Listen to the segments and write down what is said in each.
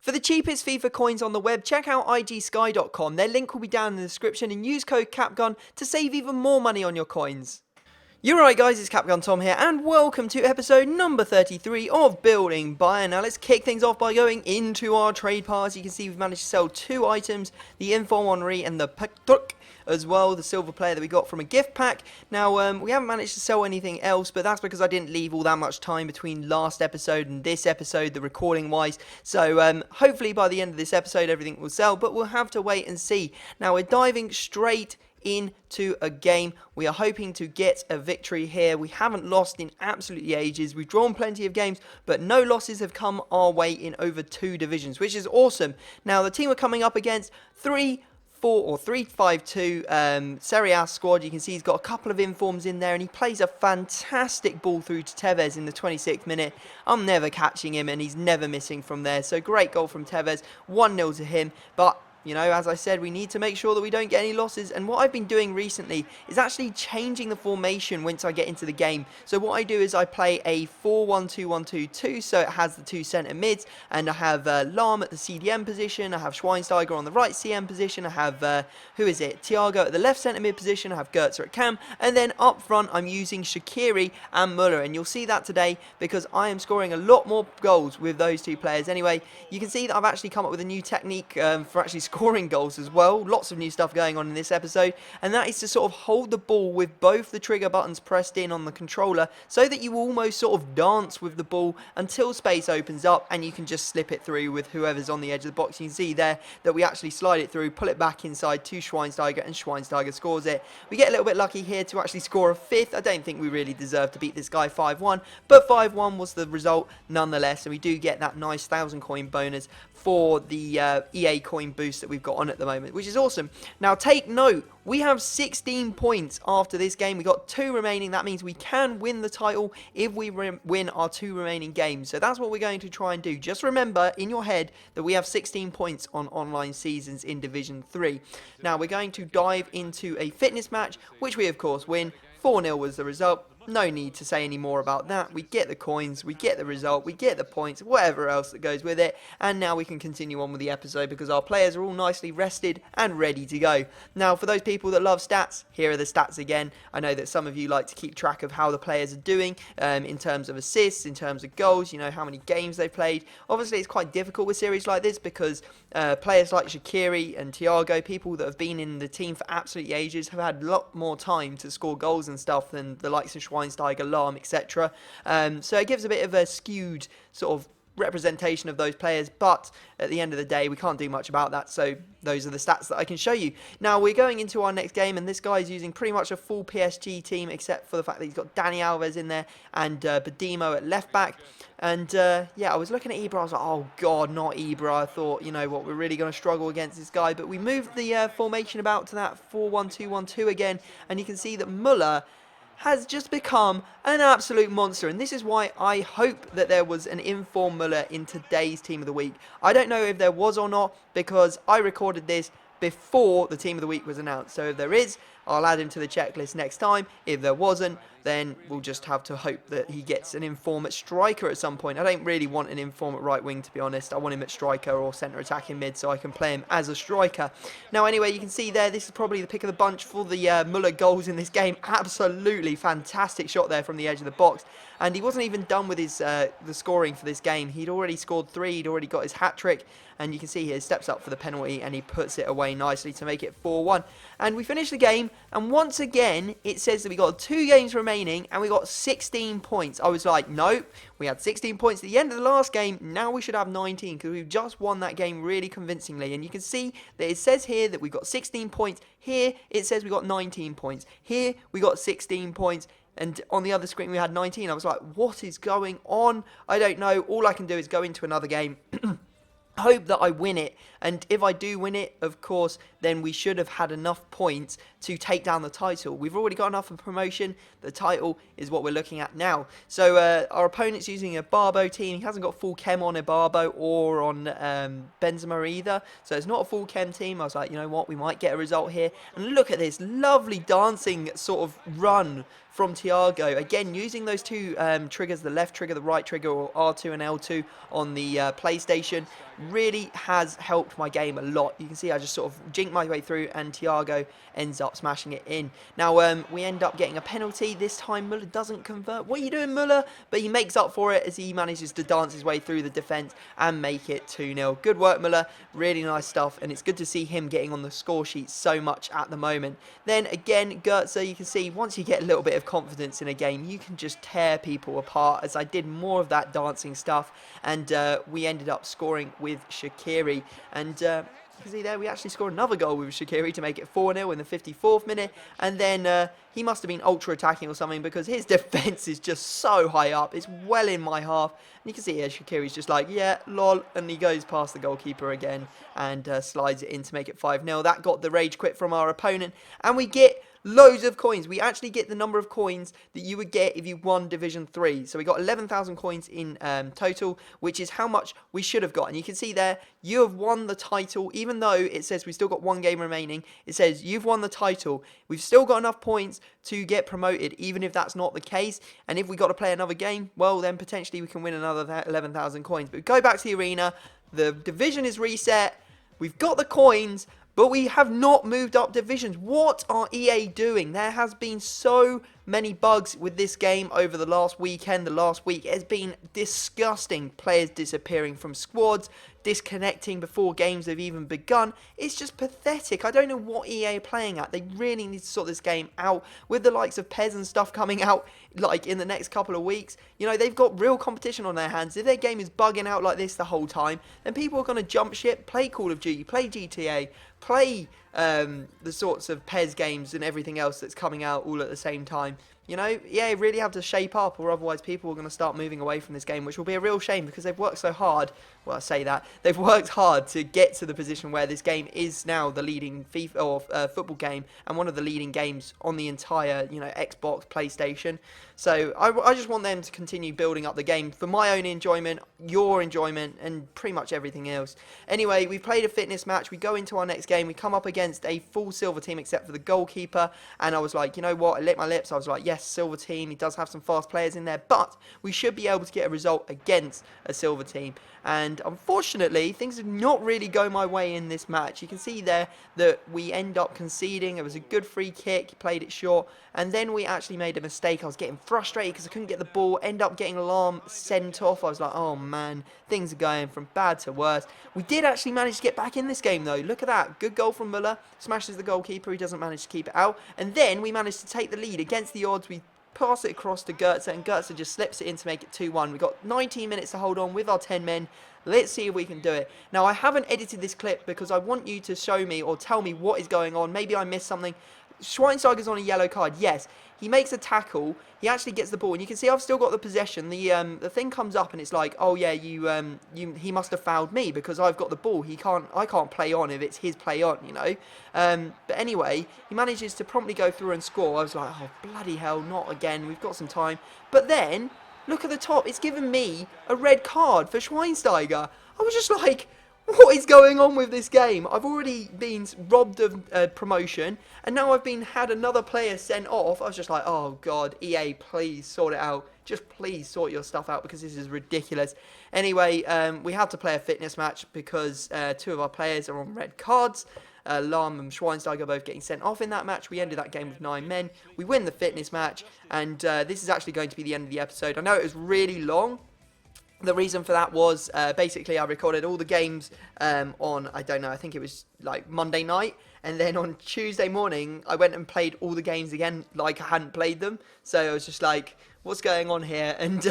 For the cheapest FIFA coins on the web, check out igsky.com. Their link will be down in the description and use code CAPGUN to save even more money on your coins. You're right guys, it's Capgun Tom here and welcome to episode number 33 of Building Bayern. Now let's kick things off by going into our trade piles. You can see we've managed to sell two items, the Inform Henri and the Paktuk as well, the silver player that we got from a gift pack. Now we haven't managed to sell anything else, but that's because I didn't leave all that much time between last episode and this episode, the recording wise. So hopefully by the end of this episode everything will sell, but we'll have to wait and see. Now we're diving straight into a game. We are hoping to get a victory here. We haven't lost in absolutely ages. We've drawn plenty of games, but no losses have come our way in over 2 divisions, which is awesome. Now the team we're coming up against, 3-4-2 Serie A squad. You can see he's got a couple of informs in there and he plays a fantastic ball through to Tevez in the 26th minute. I'm never catching him and he's never missing from there. So great goal from Tevez, 1-0 to him. But you know, as I said, we need to make sure that we don't get any losses. And what I've been doing recently is actually changing the formation once I get into the game. So what I do is I play a 4-1-2-1-2-2. So it has the 2 centre mids. And I have Lahm at the CDM position. I have Schweinsteiger on the right CM position. I have, Thiago at the left centre mid position. I have Goetze at cam. And then up front, I'm using Shaqiri and Muller. And you'll see that today because I am scoring a lot more goals with those 2 players. Anyway, you can see that I've actually come up with a new technique for actually scoring goals as well. Lots of new stuff going on in this episode, and that is to sort of hold the ball with both the trigger buttons pressed in on the controller so that you almost sort of dance with the ball until space opens up and you can just slip it through with whoever's on the edge of the box. You can see there that we actually slide it through, pull it back inside to Schweinsteiger, and Schweinsteiger scores it. We get a little bit lucky here to actually score a 5th. I don't think we really deserve to beat this guy 5-1, but 5-1 was the result nonetheless, and we do get that nice 1,000 coin bonus for the EA coin boost that we've got on at the moment, which is awesome. Now take note, we have 16 points after this game. We got 2 remaining. That means we can win the title if we win our 2 remaining games. So that's what we're going to try and do. Just remember in your head that we have 16 points on online seasons in Division 3. Now we're going to dive into a fitness match, which we of course win. 4-0 was the result. No need to say any more about that. We get the coins, we get the result, we get the points, whatever else that goes with it. And now we can continue on with the episode because our players are all nicely rested and ready to go. Now, for those people that love stats, here are the stats again. I know that some of you like to keep track of how the players are doing in terms of assists, in terms of goals, you know, how many games they've played. Obviously, it's quite difficult with series like this because players like Shaqiri and Thiago, people that have been in the team for absolutely ages, have had a lot more time to score goals and stuff than the likes of Schweinsteiger, Lahm, etc. So it gives a bit of a skewed sort of representation of those players, but at the end of the day we can't do much about that, so those are the stats that I can show you. Now we're going into our next game and this guy is using pretty much a full PSG team except for the fact that he's got Dani Alves in there and Badimo at left back. And yeah, I was looking at Ibra, I was like, oh god, not Ibra. I thought, you know what, we're really going to struggle against this guy, but we moved the formation about to that 4-1-2-1-2 again, and you can see that Muller has just become an absolute monster, and this is why I hope that there was an inform Muller in today's Team of the Week. I don't know if there was or not because I recorded this before the Team of the Week was announced, so if there is, I'll add him to the checklist next time. If there wasn't, then we'll just have to hope that he gets an inform at striker at some point. I don't really want an inform at right wing, to be honest. I want him at striker or centre attacking mid so I can play him as a striker. Now anyway, you can see there, this is probably the pick of the bunch for the Muller goals in this game. Absolutely fantastic shot there from the edge of the box. And he wasn't even done with his the scoring for this game. He'd already scored 3, he'd already got his hat-trick. And you can see here, he steps up for the penalty and he puts it away nicely to make it 4-1. And we finished the game, and once again, it says that we got 2 games remaining and we got 16 points. I was like, nope, we had 16 points at the end of the last game. Now we should have 19 because we've just won that game really convincingly. And you can see that it says here that we got 16 points. Here, it says we got 19 points. Here, we got 16 points. And on the other screen, we had 19. I was like, what is going on? I don't know. All I can do is go into another game. Hope that I win it, and if I do win it, of course, then we should have had enough points to take down the title. We've already got enough for promotion. The title is what we're looking at now. So our opponent's using a Barbo team. He hasn't got full chem on Barbo or on Benzema either, so it's not a full chem team. I was like, you know what, we might get a result here. And look at this lovely dancing sort of run from Thiago. Again, using those two triggers, the left trigger, the right trigger, or R2 and L2 on the PlayStation, really has helped my game a lot. You can see I just sort of jink my way through and Thiago ends up smashing it in. Now, we end up getting a penalty. This time, Muller doesn't convert. What are you doing, Muller? But he makes up for it as he manages to dance his way through the defence and make it 2-0. Good work, Muller. Really nice stuff, and it's good to see him getting on the score sheet so much at the moment. Then, again, Goetze, you can see once you get a little bit of confidence in a game, you can just tear people apart, as I did more of that dancing stuff, and we ended up scoring with Shaqiri, and you can see there we actually scored another goal with Shaqiri to make it 4-0 in the 54th minute, and then he must have been ultra attacking or something, because his defence is just so high up. It's well in my half, and you can see here Shaqiri's just like, yeah, lol, and he goes past the goalkeeper again and slides it in to make it 5-0. That got the rage quit from our opponent, and we get loads of coins. We actually get the number of coins that you would get if you won Division 3. So we got 11,000 coins in total, which is how much we should have got. And you can see there, you have won the title. Even though it says we've still got one game remaining, it says you've won the title. We've still got enough points to get promoted, even if that's not the case. And if we got to play another game, well, then potentially we can win another 11,000 coins. But go back to the arena. The division is reset. We've got the coins, but we have not moved up divisions. What are EA doing? There has been so many bugs with this game over the last weekend, the last week. It's been disgusting. Players disappearing from squads, disconnecting before games have even begun. It's just pathetic. I don't know what EA are playing at. They really need to sort this game out. With the likes of PES and stuff coming out like in the next couple of weeks, you know, they've got real competition on their hands. If their game is bugging out like this the whole time, then people are going to jump ship, play Call of Duty, play GTA, play the sorts of PES games and everything else that's coming out all at the same time. You know, yeah, really have to shape up, or otherwise people are going to start moving away from this game, which will be a real shame, because they've worked so hard. Well, I say that. They've worked hard to get to the position where this game is now the leading FIFA or football game, and one of the leading games on the entire, you know, Xbox, PlayStation. So I just want them to continue building up the game for my own enjoyment, your enjoyment, and pretty much everything else. Anyway, we played a fitness match. We go into our next game. We come up against a full silver team except for the goalkeeper. And I was like, you know what? I licked my lips. I was like, yes, silver team. He does have some fast players in there, but we should be able to get a result against a silver team. And unfortunately, things did not really go my way in this match. You can see there that we end up conceding. It was a good free kick, played it short, and then we actually made a mistake. I was getting frustrated because I couldn't get the ball, end up getting alarm sent off. I was like, oh man, things are going from bad to worse. We did actually manage to get back in this game though. Look at that, good goal from Muller, smashes the goalkeeper, he doesn't manage to keep it out. And then we managed to take the lead against the odds. We pass it across to Goetze, and Goetze just slips it in to make it 2-1. We've got 19 minutes to hold on with our 10 men. Let's see if we can do it. Now, I haven't edited this clip because I want you to show me or tell me what is going on. Maybe I missed something. Schweinsteiger's on a yellow card. Yes, he makes a tackle. He actually gets the ball, and you can see I've still got the possession. The thing comes up, and it's like, oh yeah, he must have fouled me because I've got the ball. I can't play on if it's his play on, you know. But anyway, he manages to promptly go through and score. I was like, oh bloody hell, not again. We've got some time. But then look at the top. It's given me a red card for Schweinsteiger. I was just like, what is going on with this game? I've already been robbed of promotion, and now I've had another player sent off. I was just like, oh god, EA, please sort it out. Just please sort your stuff out, because this is ridiculous. Anyway, we had to play a fitness match because two of our players are on red cards. Lahm and Schweinsteiger both getting sent off in that match. We ended that game with 9 men. We win the fitness match, and this is actually going to be the end of the episode. I know it was really long. The reason for that was basically I recorded all the games on, I don't know, I think it was like Monday night, and then on Tuesday morning I went and played all the games again like I hadn't played them. So I was just like, what's going on here? And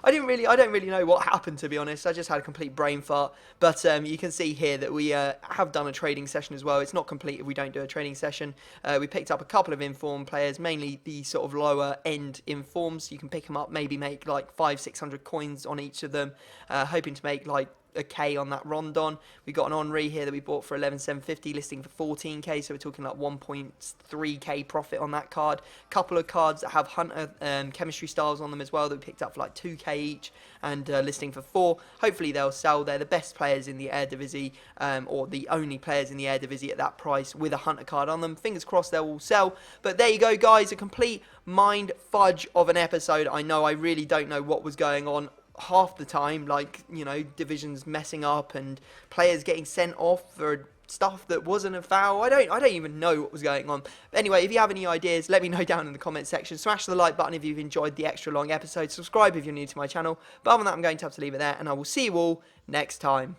I don't really know what happened, to be honest. I just had a complete brain fart. But you can see here that we have done a trading session as well. It's not complete if we don't do a trading session. We picked up a couple of informed players, mainly the sort of lower end informs. You can pick them up, maybe make like 500-600 coins on each of them, hoping to make like a K on that Rondon. We got an Henri here that we bought for 11,750, listing for 14k, so we're talking like 1.3k profit on that card. Couple of cards that have Hunter chemistry styles on them as well that we picked up for like 2k each, and listing for 4. Hopefully they'll sell. They're the best players in the Eredivisie, or the only players in the Eredivisie at that price with a Hunter card on them. Fingers crossed they will sell. But there you go, guys, a complete mind fudge of an episode. I know, I really don't know what was going on half the time, like, you know, divisions messing up and players getting sent off for stuff that wasn't a foul. I don't even know what was going on. But anyway, if you have any ideas, let me know down in the comment section. Smash the like button if you've enjoyed the extra long episode. Subscribe if you're new to my channel. But other than that, I'm going to have to leave it there, and I will see you all next time.